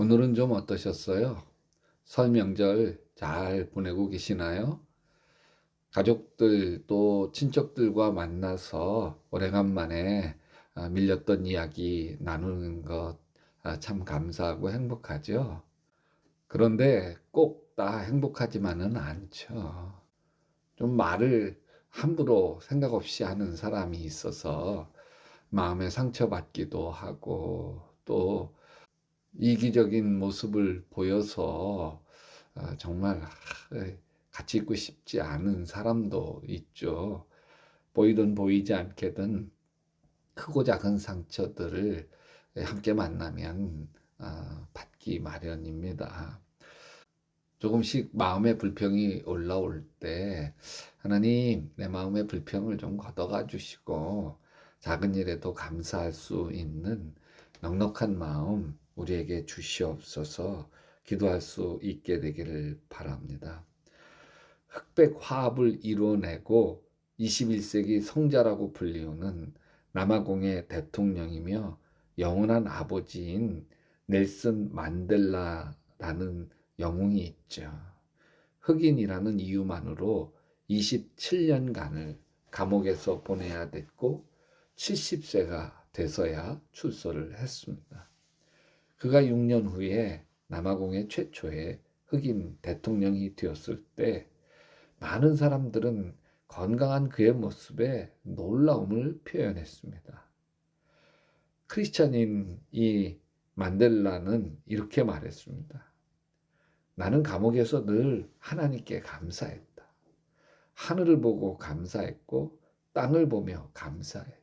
오늘은 좀 어떠셨어요? 설 명절 잘 보내고 계시나요? 가족들 또 친척들과 만나서 오래간만에 밀렸던 이야기 나누는 것 참 감사하고 행복하죠. 그런데 꼭 다 행복하지만은 않죠. 좀 말을 함부로 생각 없이 하는 사람이 있어서 마음에 상처받기도 하고 또 이기적인 모습을 보여서 정말 같이 있고 싶지 않은 사람도 있죠. 보이든 보이지 않게든 크고 작은 상처들을 함께 만나면 받기 마련입니다. 조금씩 마음의 불평이 올라올 때 하나님 내 마음의 불평을 좀 걷어가 주시고 작은 일에도 감사할 수 있는 넉넉한 마음 우리에게 주시옵소서. 기도할 수 있게 되기를 바랍니다. 흑백 화합을 이루어내고 21세기 성자라고 불리우는 남아공의 대통령이며 영원한 아버지인 넬슨 만델라라는 영웅이 있죠. 흑인이라는 이유만으로 27년간을 감옥에서 보내야 됐고 70세가 돼서야 출소를 했습니다. 그가 6년 후에 남아공의 최초의 흑인 대통령이 되었을 때 많은 사람들은 건강한 그의 모습에 놀라움을 표현했습니다. 크리스찬인 이 만델라는 이렇게 말했습니다. 나는 감옥에서 늘 하나님께 감사했다. 하늘을 보고 감사했고 땅을 보며 감사했다.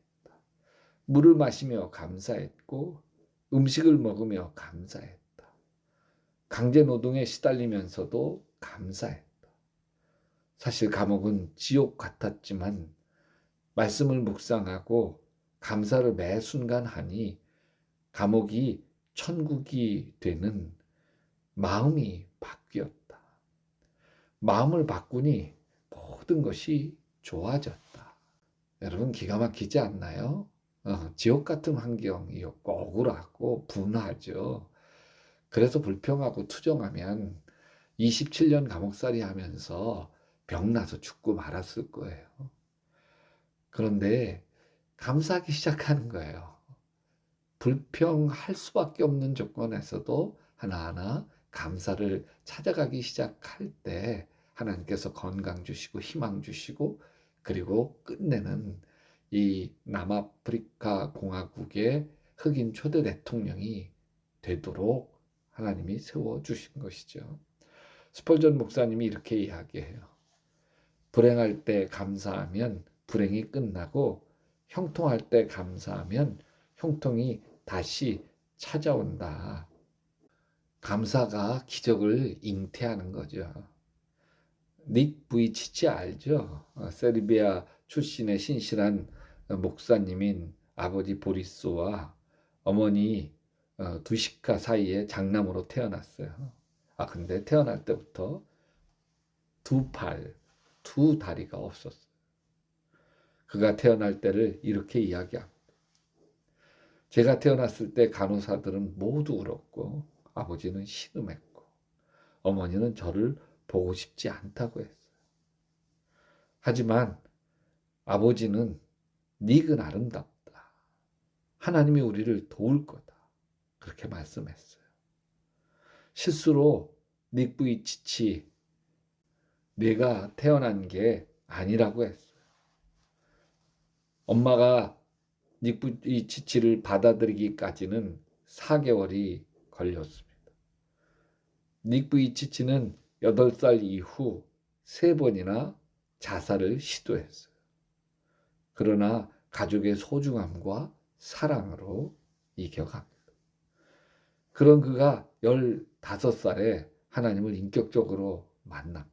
물을 마시며 감사했고 음식을 먹으며 감사했다. 강제 노동에 시달리면서도 감사했다. 사실 감옥은 지옥 같았지만 말씀을 묵상하고 감사를 매 순간 하니 감옥이 천국이 되는 마음이 바뀌었다. 마음을 바꾸니 모든 것이 좋아졌다. 여러분 기가 막히지 않나요? 지옥 같은 환경이었고 억울하고 분하죠. 그래서 불평하고 투정하면 27년 감옥살이 하면서 병나서 죽고 말았을 거예요. 그런데 감사하기 시작하는 거예요. 불평할 수밖에 없는 조건에서도 하나하나 감사를 찾아가기 시작할 때 하나님께서 건강 주시고 희망 주시고 그리고 끝내는 이 남아프리카 공화국의 흑인 초대 대통령이 되도록 하나님이 세워주신 것이죠. 스펄전 목사님이 이렇게 이야기해요. 불행할 때 감사하면 불행이 끝나고 형통할 때 감사하면 형통이 다시 찾아온다. 감사가 기적을 잉태하는 거죠. 닉 부이치치 알죠? 세르비아 출신의 신실한 목사님인 아버지 보리스와 어머니 두시카 사이에 장남으로 태어났어요. 근데 태어날 때부터 두 팔, 두 다리가 없었어요. 그가 태어날 때를 이렇게 이야기합니다. 제가 태어났을 때 간호사들은 모두 울었고 아버지는 신음했고 어머니는 저를 보고 싶지 않다고 했어요. 하지만 아버지는 닉은 아름답다. 하나님이 우리를 도울 거다. 그렇게 말씀했어요. 실수로 닉 부이치치 내가 태어난 게 아니라고 했어요. 엄마가 닉 부이치치를 받아들이기까지는 4개월이 걸렸습니다. 닉 부이치치는 8살 이후 3번이나 자살을 시도했어요. 그러나 가족의 소중함과 사랑으로 이겨갑니다. 그런 그가 15살에 하나님을 인격적으로 만납니다.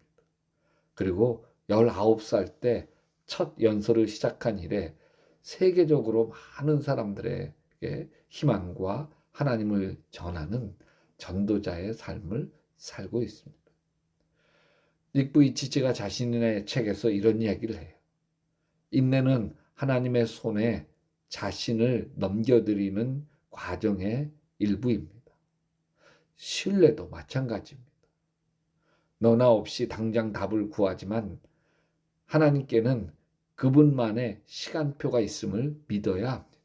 그리고 19살 때 첫 연설을 시작한 이래 세계적으로 많은 사람들에게 희망과 하나님을 전하는 전도자의 삶을 살고 있습니다. 닉 부이치치가 자신의 책에서 이런 이야기를 해요. 인내는 하나님의 손에 자신을 넘겨드리는 과정의 일부입니다. 신뢰도 마찬가지입니다. 너나 없이 당장 답을 구하지만 하나님께는 그분만의 시간표가 있음을 믿어야 합니다.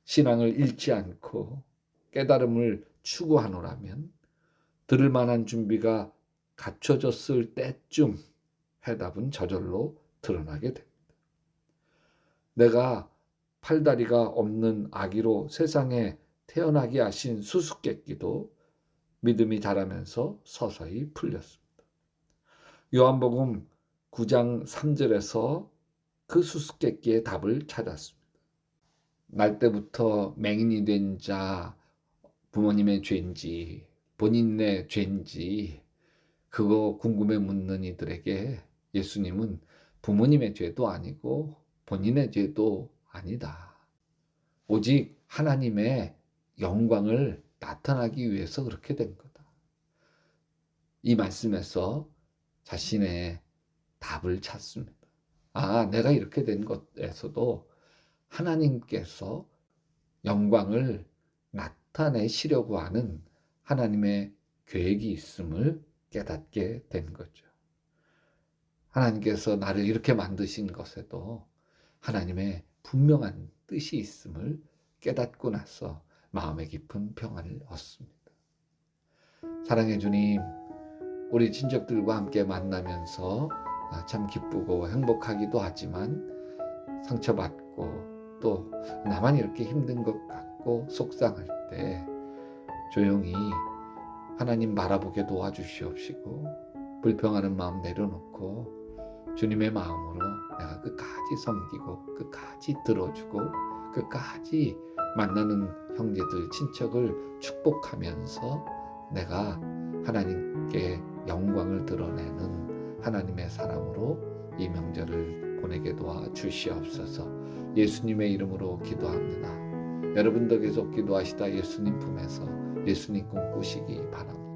신앙을 잃지 않고 깨달음을 추구하노라면 들을 만한 준비가 갖춰졌을 때쯤 해답은 저절로 드러나게 됩니다. 내가 팔다리가 없는 아기로 세상에 태어나게 하신 수수께끼도 믿음이 자라면서 서서히 풀렸습니다. 요한복음 9장 3절에서 그 수수께끼의 답을 찾았습니다. 날 때부터 맹인이 된 자 부모님의 죄인지 본인의 죄인지 그거 궁금해 묻는 이들에게 예수님은 부모님의 죄도 아니고 본인의 죄도 아니다. 오직 하나님의 영광을 나타나기 위해서 그렇게 된 거다. 이 말씀에서 자신의 답을 찾습니다. 내가 이렇게 된 것에서도 하나님께서 영광을 나타내시려고 하는 하나님의 계획이 있음을 깨닫게 된 거죠. 하나님께서 나를 이렇게 만드신 것에도 하나님의 분명한 뜻이 있음을 깨닫고 나서 마음의 깊은 평안을 얻습니다. 사랑해 주님, 우리 친척들과 함께 만나면서 참 기쁘고 행복하기도 하지만 상처받고 또 나만 이렇게 힘든 것 같고 속상할 때 조용히 하나님 바라보게 도와주시옵시고 불평하는 마음 내려놓고 주님의 마음으로 내가 끝까지 섬기고 끝까지 들어주고 끝까지 만나는 형제들 친척을 축복하면서 내가 하나님께 영광을 드러내는 하나님의 사람으로 이 명절을 보내게 도와주시옵소서. 예수님의 이름으로 기도합니다. 여러분도 계속 기도하시다 예수님 품에서 예수님 꿈꾸시기 바랍니다.